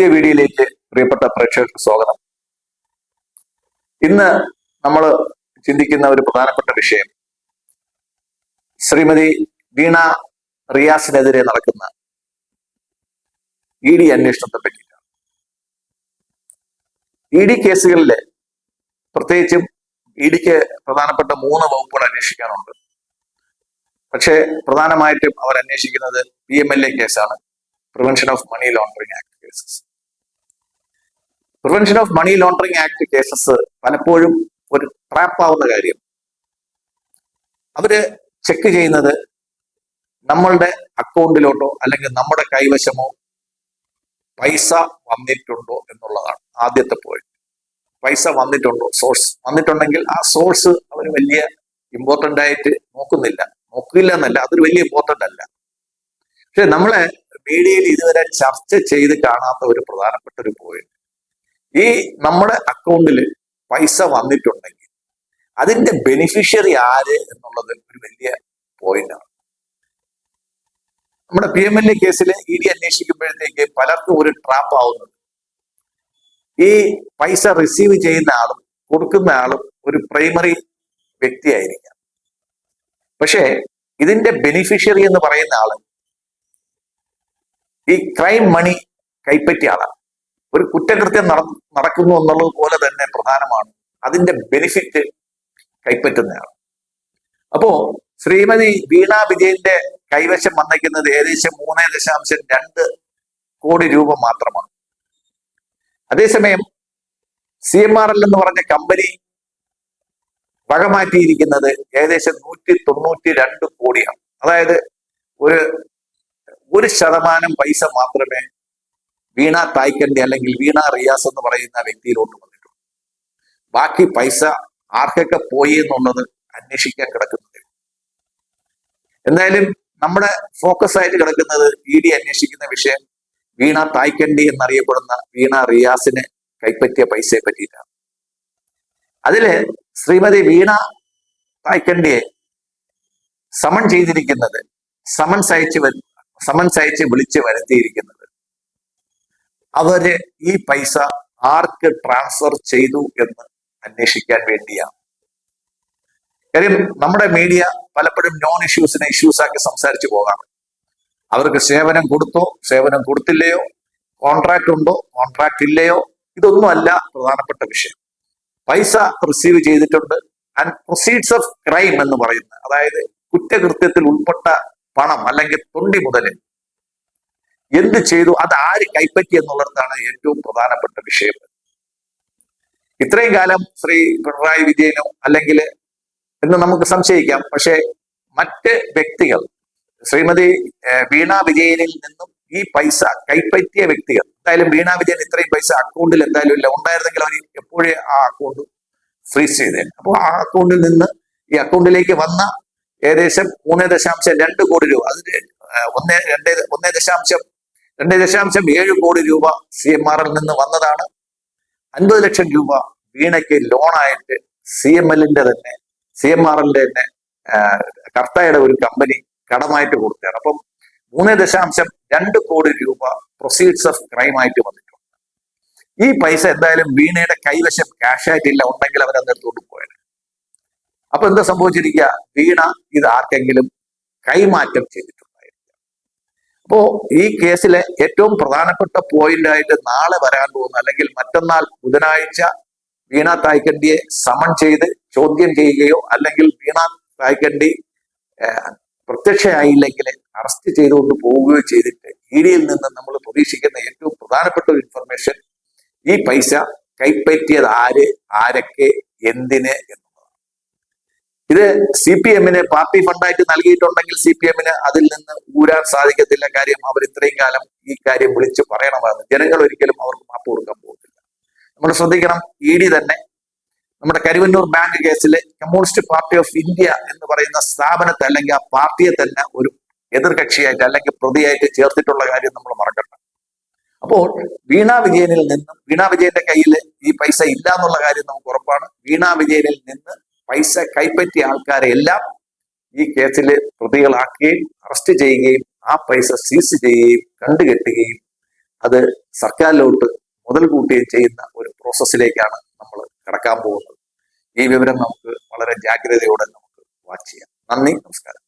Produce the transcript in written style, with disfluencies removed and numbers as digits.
പുതിയ വീഡിയോയിലേക്ക് പ്രിയപ്പെട്ട പ്രേക്ഷകർക്ക് സ്വാഗതം. ഇന്ന് നമ്മൾ ചിന്തിക്കുന്ന ഒരു പ്രധാനപ്പെട്ട വിഷയം ശ്രീമതി വീണ റിയാസിനെതിരെ നടക്കുന്ന ഇ ഡി അന്വേഷണത്തെ പറ്റിയിട്ടാണ്. ഇ ഡി കേസുകളിലെ പ്രത്യേകിച്ചും ഇ ഡിക്ക് പ്രധാനപ്പെട്ട 3 വകുപ്പുകൾ അന്വേഷിക്കാനുണ്ട്. പക്ഷേ പ്രധാനമായിട്ടും അവർ അന്വേഷിക്കുന്നത് PMLA കേസാണ്, prevention of money laundering act cases. Prevention of money laundering act cases പലപ്പോഴും ഒരു ട്രാപ്പ് ആവുന്ന കാര്യം. അവര് ചെക്ക് ചെയ്യുന്നത് നമ്മളുടെ അക്കൗണ്ടിലോട്ടോ അല്ലെങ്കിൽ നമ്മുടെ കൈവശമോ പൈസ വന്നിട്ടുണ്ടോ എന്നുള്ളതാണ് ആദ്യത്തെ പോയിന്റ്. പൈസ വന്നിട്ടുണ്ടോ, സോഴ്സ് വന്നിട്ടുണ്ടെങ്കിൽ ആ സോഴ്സ് അവർ വലിയ ഇമ്പോർട്ടൻ്റ് ആയിട്ട് നോക്കില്ല എന്നല്ല, അതൊരു വലിയ ഇമ്പോർട്ടൻ്റ് അല്ല. പക്ഷെ നമ്മളെ മീഡിയയിൽ ഇതുവരെ ചർച്ച ചെയ്ത് കാണാത്ത ഒരു പ്രധാനപ്പെട്ട ഒരു പോയിന്റ്, ഈ നമ്മുടെ അക്കൗണ്ടിൽ പൈസ വന്നിട്ടുണ്ടെങ്കിൽ അതിന്റെ ബെനിഫിഷ്യറി ആര് എന്നുള്ളത് ഒരു വലിയ പോയിന്റാണ്. നമ്മുടെ PMLA കേസിൽ ഇ ഡി അന്വേഷിക്കുമ്പോഴത്തേക്ക് പലർക്കും ഒരു ട്രാപ്പ് ആവുന്നത്, ഈ പൈസ റിസീവ് ചെയ്യുന്ന ആളും കൊടുക്കുന്ന ആളും ഒരു പ്രൈമറി വ്യക്തിയായിരിക്കാം. പക്ഷേ ഇതിന്റെ ബെനിഫിഷ്യറി എന്ന് പറയുന്ന ആള് ഈ ക്രൈം മണി കൈപ്പറ്റിയ ആളാണ്. ഒരു കുറ്റകൃത്യം നടക്കുന്നു എന്നുള്ളത് പോലെ തന്നെ പ്രധാനമാണ് അതിന്റെ ബെനിഫിറ്റ് കൈപ്പറ്റുന്നയാൾ. അപ്പോ ശ്രീമതി വീണ വിജയന്റെ കൈവശം വന്നിരിക്കുന്നത് ഏകദേശം 3.2 കോടി രൂപ മാത്രമാണ്. അതേസമയം CMRL എന്ന് പറഞ്ഞ കമ്പനി വകമാറ്റിയിരിക്കുന്നത് ഏകദേശം 192 കോടിയാണ്. അതായത് ഒരു ശതമാനം പൈസ മാത്രമേ വീണ തായ്ക്കണ്ടി അല്ലെങ്കിൽ വീണ റിയാസ് എന്ന് പറയുന്ന വ്യക്തിയിലോട്ട് വന്നിട്ടുള്ളൂ. ബാക്കി പൈസ ആർക്കൊക്കെ പോയി എന്നുള്ളത് അന്വേഷിക്കാൻ കിടക്കുന്നത്. എന്തായാലും നമ്മുടെ ഫോക്കസ് ആയിട്ട് കിടക്കുന്നത് ഇ ഡി അന്വേഷിക്കുന്ന വിഷയം വീണ തായ്ക്കണ്ടി എന്നറിയപ്പെടുന്ന വീണ റിയാസിന് കൈപ്പറ്റിയ പൈസയെ പറ്റിയിട്ടാണ്. അതില് ശ്രീമതി വീണ തായ്ക്കണ്ടിയെ സമൺ ചെയ്തിരിക്കുന്നത്, സമൻസ് അയച്ച് വിളിച്ച് വരുത്തിയിരിക്കുന്നത് അവര് ഈ പൈസ ആർക്ക് ട്രാൻസ്ഫർ ചെയ്തു എന്ന് അന്വേഷിക്കാൻ വേണ്ടിയാണ്. കാര്യം നമ്മുടെ മീഡിയ പലപ്പോഴും നോൺ ഇഷ്യൂസിനെ ഇഷ്യൂസ് ആക്കി സംസാരിച്ചു പോകാം. അവർക്ക് സേവനം കൊടുത്തോ, സേവനം കൊടുത്തില്ലയോ, കോൺട്രാക്ട് ഉണ്ടോ, കോൺട്രാക്ട് ഇല്ലയോ, ഇതൊന്നും അല്ല പ്രധാനപ്പെട്ട വിഷയം. പൈസ റിസീവ് ചെയ്തിട്ടുണ്ട് ആൻഡ് പ്രൊസീഡ്സ് ഓഫ് ക്രൈം എന്ന് പറയുന്നത്, അതായത് കുറ്റകൃത്യത്തിൽ ഉൾപ്പെട്ട പണം അല്ലെങ്കിൽ തൊണ്ടി മുതല് എന്ത് ചെയ്തു, അത് ആര് കൈപ്പറ്റി എന്നുള്ളതാണ് ഏറ്റവും പ്രധാനപ്പെട്ട വിഷയം. ഇത്രയും കാലം ശ്രീ പിണറായി വിജയനോ അല്ലെങ്കിൽ എന്ന് നമുക്ക് സംശയിക്കാം, പക്ഷെ മറ്റ് വ്യക്തികൾ ശ്രീമതി വീണ വിജയനിൽ നിന്നും ഈ പൈസ കൈപ്പറ്റിയ വ്യക്തികൾ, എന്തായാലും വീണ വിജയൻ ഇത്രയും പൈസ അക്കൗണ്ടിൽ എന്തായാലും ഇല്ല, ഉണ്ടായിരുന്നെങ്കിൽ അവർ എപ്പോഴേ ആ അക്കൗണ്ട് ഫ്രീസ് ചെയ്തേനെ. അപ്പോൾ ആ അക്കൗണ്ടിൽ നിന്ന് ഈ അക്കൗണ്ടിലേക്ക് വന്ന ഏകദേശം 3.2 കോടി രൂപ, അതിന് 2.7 കോടി രൂപ CMRL നിന്ന് വന്നതാണ്. 50 ലക്ഷം രൂപ വീണയ്ക്ക് ലോണായിട്ട് CMRLന്റെ തന്നെ കർത്തായുടെ ഒരു കമ്പനി കടമായിട്ട് കൊടുത്തതാണ്. അപ്പം 3.2 കോടി രൂപ പ്രൊസീഡ്സ് ഓഫ് ക്രൈം ആയിട്ട് വന്നിട്ടുണ്ട്. ഈ പൈസ എന്തായാലും വീണയുടെ കൈവശം ക്യാഷ് ആയിട്ടില്ല, ഉണ്ടെങ്കിൽ അവരതെടുത്തോണ്ട് പോയത്. അപ്പൊ എന്താ സംഭവിച്ചിരിക്കുക, വീണ ഇത് ആർക്കെങ്കിലും കൈമാറ്റം ചെയ്തിട്ടുണ്ടായിരുന്നു. അപ്പോ ഈ കേസിലെ ഏറ്റവും പ്രധാനപ്പെട്ട പോയിന്റ് ആയിട്ട് നാളെ വരാൻ പോകുന്ന, അല്ലെങ്കിൽ മറ്റന്നാൾ ബുധനാഴ്ച വീണ തായ്ക്കണ്ടിയെ സമൺ ചെയ്ത് ചോദ്യം ചെയ്യുകയോ അല്ലെങ്കിൽ വീണ തായ്ക്കണ്ടി പ്രത്യക്ഷയായില്ലെങ്കിൽ അറസ്റ്റ് ചെയ്തുകൊണ്ട് പോവുകയോ ചെയ്തിട്ട് ഇ ഡിയിൽ നിന്ന് നമ്മൾ പ്രതീക്ഷിക്കുന്ന ഏറ്റവും പ്രധാനപ്പെട്ട ഒരു ഇൻഫർമേഷൻ, ഈ പൈസ കൈപ്പറ്റിയത് ആര്, ആരൊക്കെ, എന്തിന് എന്നുള്ളതാണ്. ഇത് CPM-ന് പാർട്ടി ഫണ്ടായിട്ട് നൽകിയിട്ടുണ്ടെങ്കിൽ CPM-ന് അതിൽ നിന്ന് ഊരാൻ സാധിക്കത്തില്ല. കാര്യം അവർ ഇത്രയും കാലം ഈ കാര്യം വിളിച്ചു പറയണമായിരുന്നു. ജനങ്ങൾ ഒരിക്കലും അവർക്ക് മാപ്പ് കൊടുക്കാൻ പോകുന്നില്ല. നമ്മൾ ശ്രദ്ധിക്കണം, ഇ ഡി തന്നെ നമ്മുടെ കരുവന്നൂർ ബാങ്ക് കേസിലെ കമ്മ്യൂണിസ്റ്റ് പാർട്ടി ഓഫ് ഇന്ത്യ എന്ന് പറയുന്ന സ്ഥാപനത്തെ അല്ലെങ്കിൽ ആ പാർട്ടിയെ തന്നെ ഒരു എതിർകക്ഷിയായിട്ട് അല്ലെങ്കിൽ പ്രതിയായിട്ട് ചേർത്തിട്ടുള്ള കാര്യം നമ്മൾ മറക്കണ്ട. അപ്പോൾ വീണ വിജയനിൽ നിന്നും, വീണ വിജയന്റെ കയ്യിൽ ഈ പൈസ ഇല്ല എന്നുള്ള കാര്യം നമുക്ക് ഉറപ്പാണ്. വീണ വിജയനിൽ നിന്ന് പൈസ കൈപ്പറ്റിയ ആൾക്കാരെ എല്ലാം ഈ കേസിൽ പ്രതികളാക്കുകയും അറസ്റ്റ് ചെയ്യുകയും ആ പൈസ സീസ് ചെയ്യുകയും കണ്ടുകെട്ടുകയും അത് സർക്കാരിലോട്ട് മുതൽ കൂട്ടുകയും ചെയ്യുന്ന ഒരു പ്രോസസ്സിലേക്കാണ് നമ്മൾ കടക്കാൻ പോകുന്നത്. ഈ വിവരം നമുക്ക് വളരെ ജാഗ്രതയോടെ നമുക്ക് വാച്ച് ചെയ്യാം. നന്ദി, നമസ്കാരം.